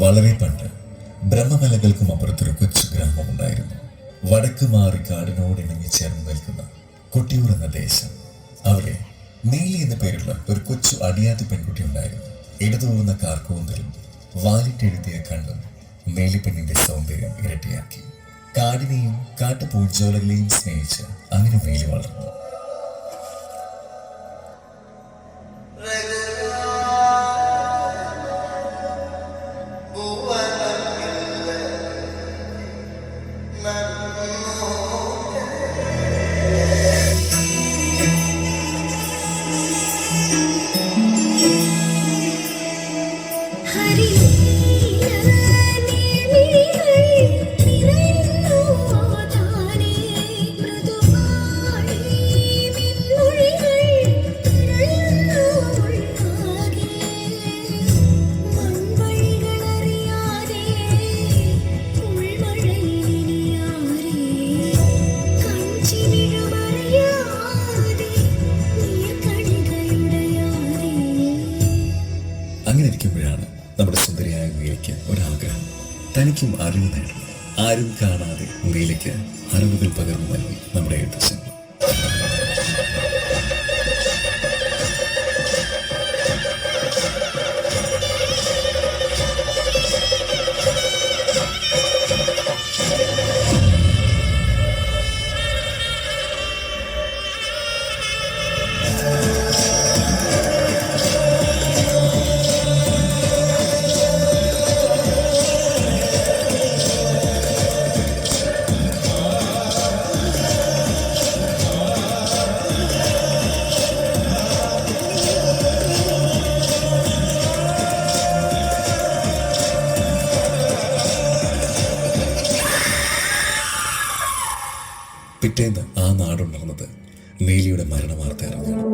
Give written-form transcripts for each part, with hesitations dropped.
വളരെ പണ്ട് ബ്രഹ്മമലകൾക്കും അപ്പുറത്തൊരു കൊച്ചു ഗ്രാമമുണ്ടായിരുന്നു. വടക്ക് മാറി കാടിനോടിണങ്ങി ചേർന്ന് നിൽക്കുന്ന കൊട്ടിയൂർ എന്ന ദേശം. അവിടെ നീലി എന്ന പേരുള്ള ഒരു കൊച്ചു അടിയാത്തി പെൺകുട്ടി ഉണ്ടായിരുന്നു. ഇടതൂർന്ന കാർക്കൂന്തലും വാലിട്ടെഴുതിയ കണ്ണും നീലിപ്പെണ്ണിന്റെ സൗന്ദര്യം ഇരട്ടിയാക്കി. കാടിനെയും കാട്ടുപൂഞ്ചോലകളെയും സ്നേഹിച്ച് അങ്ങനെ നീലി വളർന്നു. അങ്ങനെ ഇരിക്കുമ്പോഴാണ് നമ്മുടെ സുന്ദരിയായ നീലയ്ക്ക് ഒരാഗ്രഹം. തനിക്കും അറിവ് നേടണം. ആരും കാണാതെ നീലയ്ക്ക് അറിവുകൾ പകർന്നു നൽകി നമ്മുടെ എഴുത്തച്ഛൻ. പിറ്റേന്ന് ആ നാടുണർന്നത് നീലിയുടെ മരണവാർത്ത അറിഞ്ഞാണ്.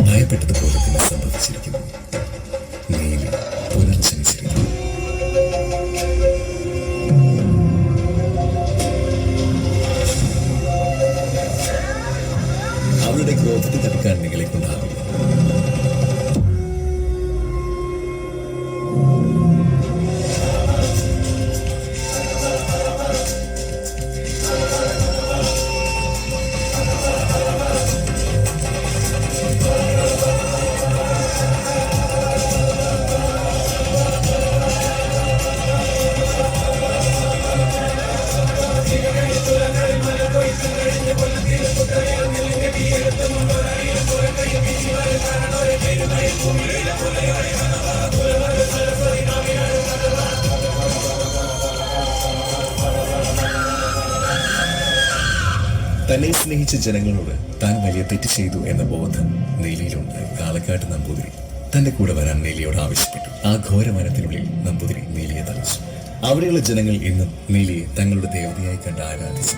ഭയപ്പെട്ടതുപോലെ തന്നെ സംഭവിച്ചിരിക്കുന്നു. നീലി പുനർജനിച്ചിരിക്കുന്നു. അവളുടെ ക്രോധത്തെ തടുക്കാൻ നിങ്ങളെ കൊണ്ടാവില്ല. തന്നെ സ്നേഹിച്ച ജനങ്ങളോട് താൻ വലിയ തെറ്റ് ചെയ്തു എന്ന ബോധം നീലിയിലുണ്ട്. കാലക്കാട്ട് നമ്പൂതിരി തന്റെ കൂടെ വരാൻ നീലിയോട് ആവശ്യപ്പെട്ടു. ആ ഘോരവനത്തിനുള്ളിൽ നമ്പൂതിരി നീലിയെ തളച്ചു. അവിടെയുള്ള ജനങ്ങൾ ഇന്നും നീലിയെ തങ്ങളുടെ ദേവതയായി കണ്ട് ആരാധിച്ചു.